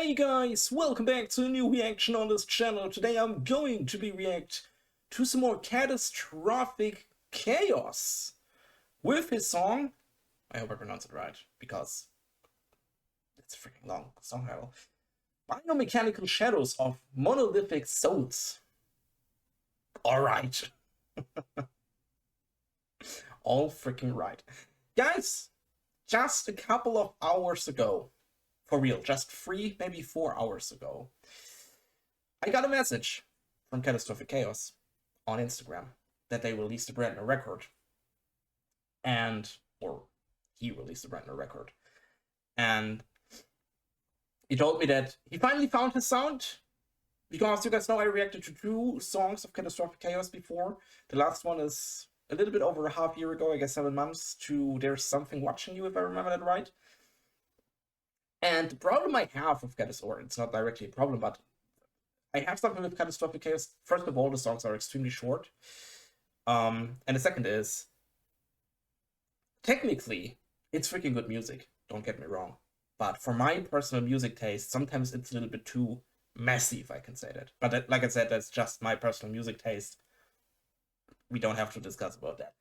Hey guys, welcome back to a new reaction on this channel. Today I'm going to be react to some more Catastrophic Chaos with his song, I hope I pronounce it right, because it's a freaking long song title, Biomechanical Shadows of Monolithic Souls. Alright. All freaking right. Guys, just a couple of hours ago, for real, just 3, maybe 4 hours ago, I got a message from Katastrophic Khaos on Instagram that they released a brand new record. Or he released a brand new record. And he told me that he finally found his sound, because you guys know I reacted to 2 songs of Katastrophic Khaos before. The last one is a little bit over a half year ago, I guess 7 months, to There's Something Watching You, if I remember that right. And the problem I have with or it's not directly a problem, but I have something with Catastrophic Khaos. First of all, the songs are extremely short. And the second is, technically, it's freaking good music, don't get me wrong. But for my personal music taste, sometimes it's a little bit too messy, if I can say that. But that, like I said, that's just my personal music taste. We don't have to discuss about that.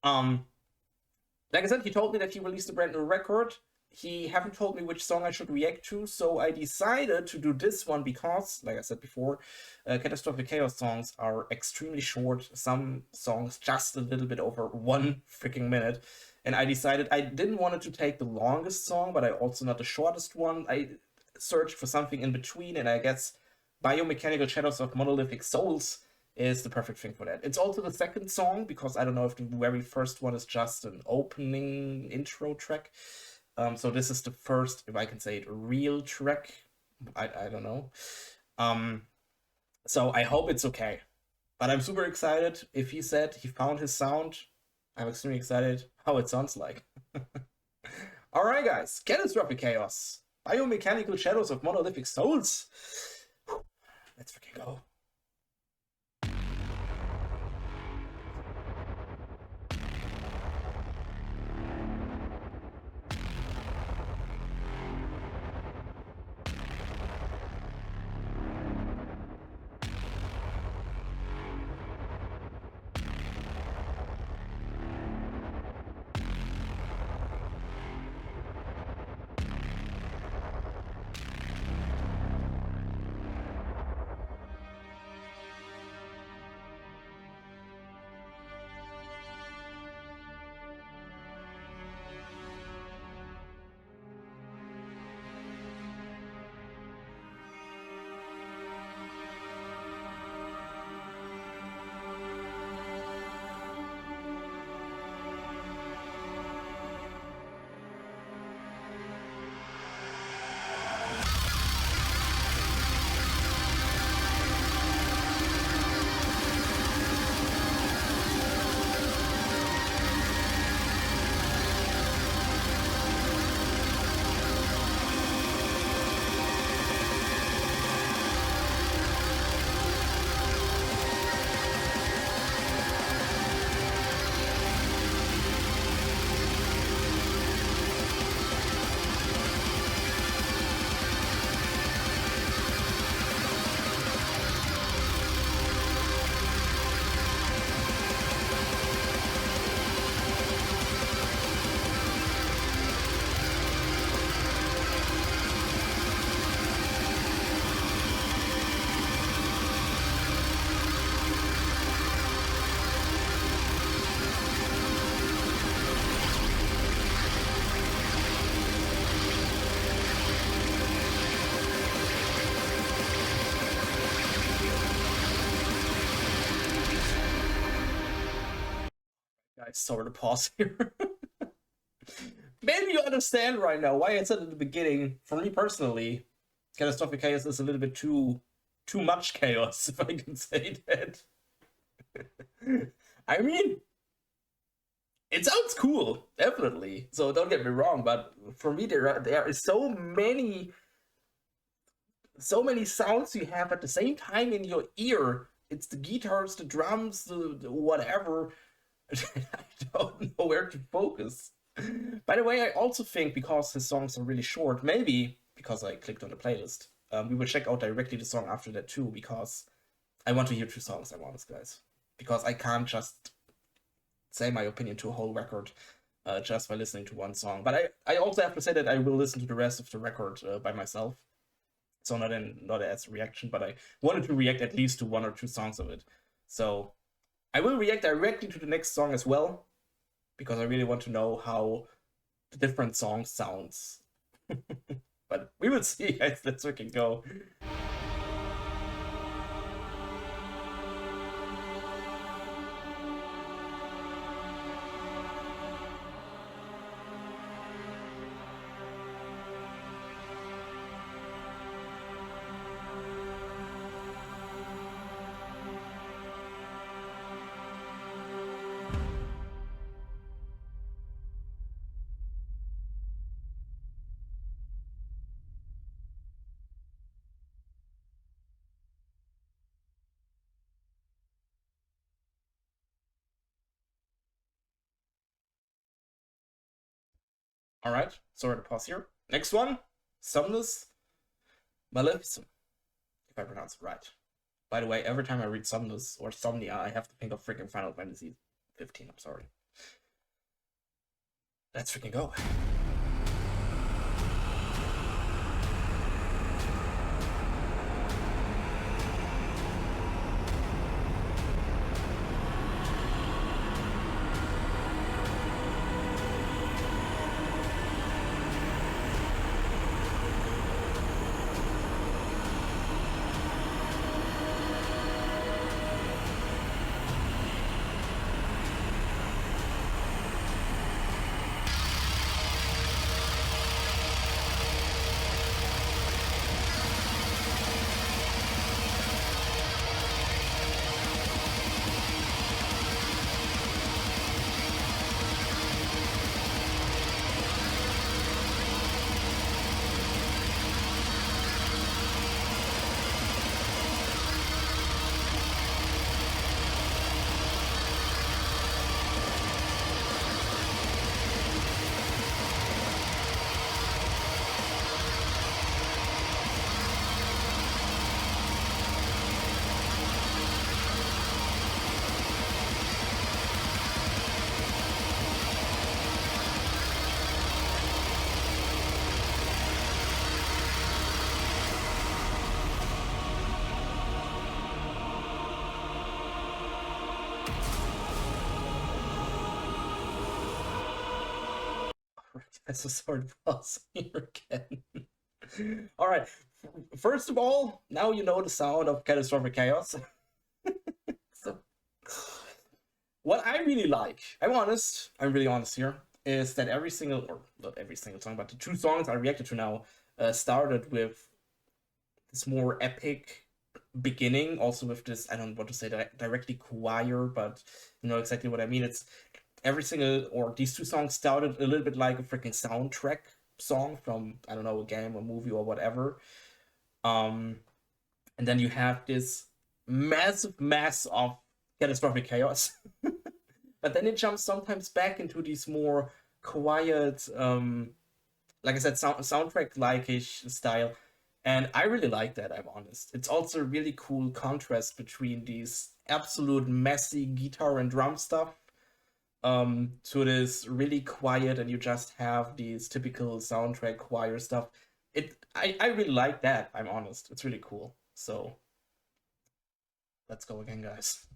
Like I said, he told me that he released a brand new record. He haven't told me which song I should react to, so I decided to do this one because, like I said before, Catastrophic Khaos songs are extremely short. Some songs just a little bit over 1 freaking minute. And I decided I didn't want it to take the longest song, but I also not the shortest one. I searched for something in between, and I guess Biomechanical Shadows of Monolithic Souls is the perfect thing for that. It's also the second song, because I don't know if the very first one is just an opening intro track. So this is the first, if I can say it, real track. I don't know. So I hope it's okay. But I'm super excited. If he said he found his sound, I'm extremely excited how it sounds like. Alright guys, Catastrophic Khaos, Biomechanical Shadows of Monolithic Souls. Let's freaking go. Guys, sorry to pause here. Maybe you understand right now why I said at the beginning, for me personally, Catastrophic Khaos is a little bit too much chaos, if I can say that. I mean, it sounds cool, definitely. So don't get me wrong, but for me there are so many sounds you have at the same time in your ear. It's the guitars, the drums, the whatever. I don't know where to focus. By the way, I also think, because his songs are really short, maybe because I clicked on the playlist. We will check out directly the song after that too, because I want to hear 2 songs, I'm honest, guys. Because I can't just say my opinion to a whole record just by listening to one song. But I also have to say that I will listen to the rest of the record by myself. So not as a reaction, but I wanted to react at least to 1 or 2 songs of it. So I will react directly to the next song as well, because I really want to know how the different song sounds. But we will see, guys. Let's freaking go. All right, sorry to pause here. Next one, Somnus Maleficent, if I pronounce it right. By the way, every time I read Somnus or Somnia, I have to think of freaking Final Fantasy 15. I'm sorry. Let's freaking go. So sorry to pause here again. All right. First of all, now you know the sound of Catastrophic Khaos. So, what I really like, I'm really honest here, is that every single, or not every single song, but the 2 songs I reacted to now started with this more epic beginning, also with this, I don't want to say directly choir, but you know exactly what I mean. It's every single, or these 2 songs started a little bit like a freaking soundtrack song from, I don't know, a game or movie or whatever. And then you have this massive mass of Catastrophic Khaos. But then it jumps sometimes back into these more quiet, like I said, soundtrack-like-ish style. And I really like that, I'm honest. It's also a really cool contrast between these absolute messy guitar and drum stuff to this really quiet, and you just have these typical soundtrack choir stuff. I really like that, I'm honest. It's really cool. So let's go again, guys.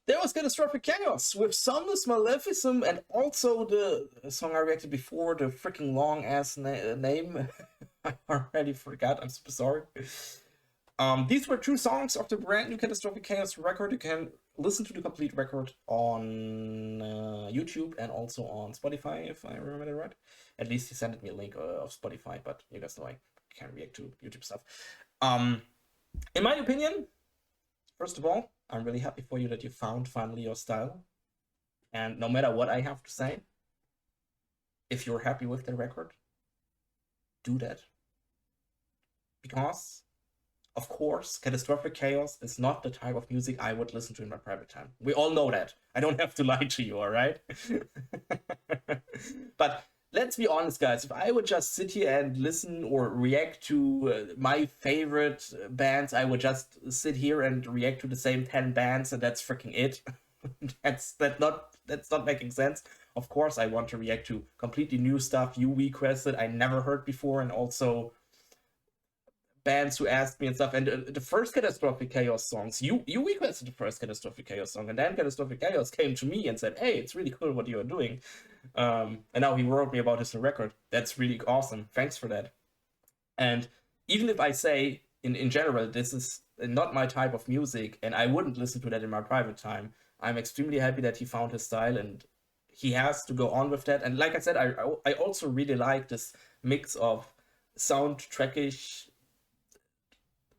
There was Catastrophic Chaos with Somnus Maleficum and also the song I reacted before, the freaking long ass name. I already forgot, I'm super sorry. These were two songs of the brand new Catastrophic Khaos record. You can listen to the complete record on YouTube and also on Spotify, if I remember that right. At least he sent me a link of Spotify, but you guys know I can't react to YouTube stuff. In my opinion, first of all, I'm really happy for you that you found finally your style. And no matter what I have to say, if you're happy with the record, do that. Because of course, Catastrophic Khaos is not the type of music I would listen to in my private time. We all know that. I don't have to lie to you, alright? But let's be honest, guys. If I would just sit here and listen or react to my favorite bands, I would just sit here and react to the same 10 bands, and that's freaking it. That's not making sense. Of course, I want to react to completely new stuff you requested I never heard before, and also bands who asked me and stuff. And the first Catastrophic Khaos songs, you requested the first Catastrophic Khaos song, and then Catastrophic Khaos came to me and said, hey, it's really cool what you are doing. And now he wrote me about his new record. That's really awesome. Thanks for that. And even if I say, in general, this is not my type of music, and I wouldn't listen to that in my private time, I'm extremely happy that he found his style, and he has to go on with that. And like I said, I also really like this mix of soundtrackish,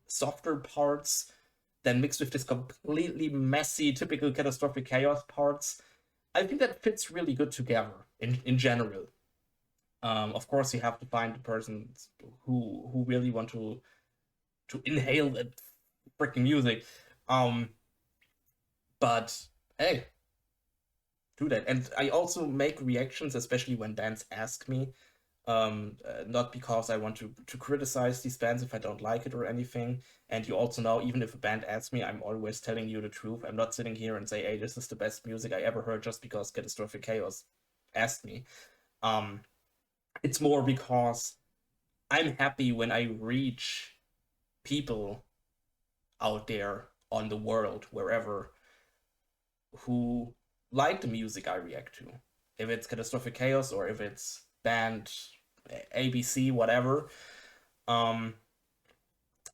softer parts, then mixed with this completely messy, typical Catastrophic Khaos parts. I think that fits really good together in general. Of course, you have to find the persons who really want to inhale that freaking music. But hey, do that. And I also make reactions, especially when bands ask me. Not because I want to criticize these bands if I don't like it or anything. And you also know, even if a band asks me, I'm always telling you the truth. I'm not sitting here and say, hey, this is the best music I ever heard just because Catastrophic Khaos asked me. It's more because I'm happy when I reach people out there on the world, wherever, who like the music I react to. If it's Catastrophic Khaos or if it's band ABC, whatever.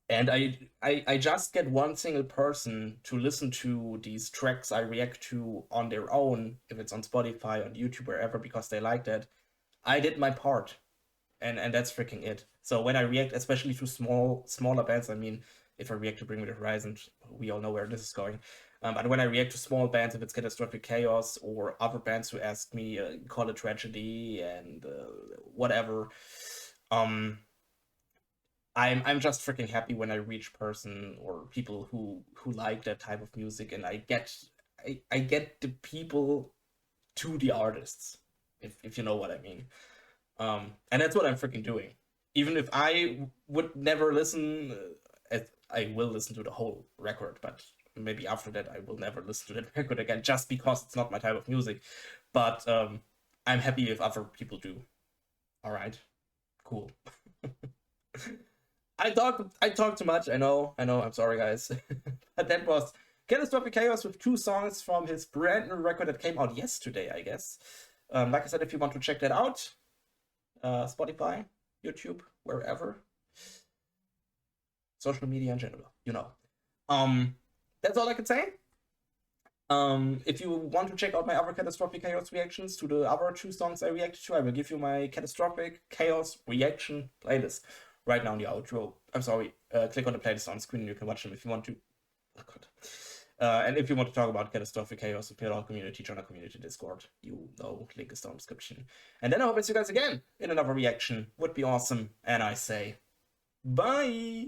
And I just get one single person to listen to these tracks I react to on their own, if it's on Spotify, on YouTube, wherever, because they like that. I did my part. And that's freaking it. So when I react, especially to smaller bands, I mean, if I react to Bring Me the Horizon, we all know where this is going. But when I react to small bands, if it's Catastrophic Khaos or other bands who ask me, Call It Tragedy and whatever, I'm just freaking happy when I reach person or people who like that type of music, and I get the people to the artists, if you know what I mean. And that's what I'm freaking doing. Even if I would never listen, I will listen to the whole record, but maybe after that I will never listen to that record again, just because it's not my type of music. But I'm happy if other people do. All right, cool. I talk too much. I know. I'm sorry, guys. But that was Katastrophic Khaos with two songs from his brand new record that came out yesterday, I guess. Like I said, if you want to check that out, Spotify, YouTube, wherever, social media in general, you know. That's all I can say. If you want to check out my other Catastrophic Khaos reactions to the other two songs I reacted to, I will give you my Catastrophic Khaos reaction playlist right now in the outro. I'm sorry, click on the playlist on screen and you can watch them if you want to. Oh god. And if you want to talk about Catastrophic Khaos with our community, join our community Discord. You know, link is down in the description. And then I hope I see you guys again in another reaction. Would be awesome. And I say, bye!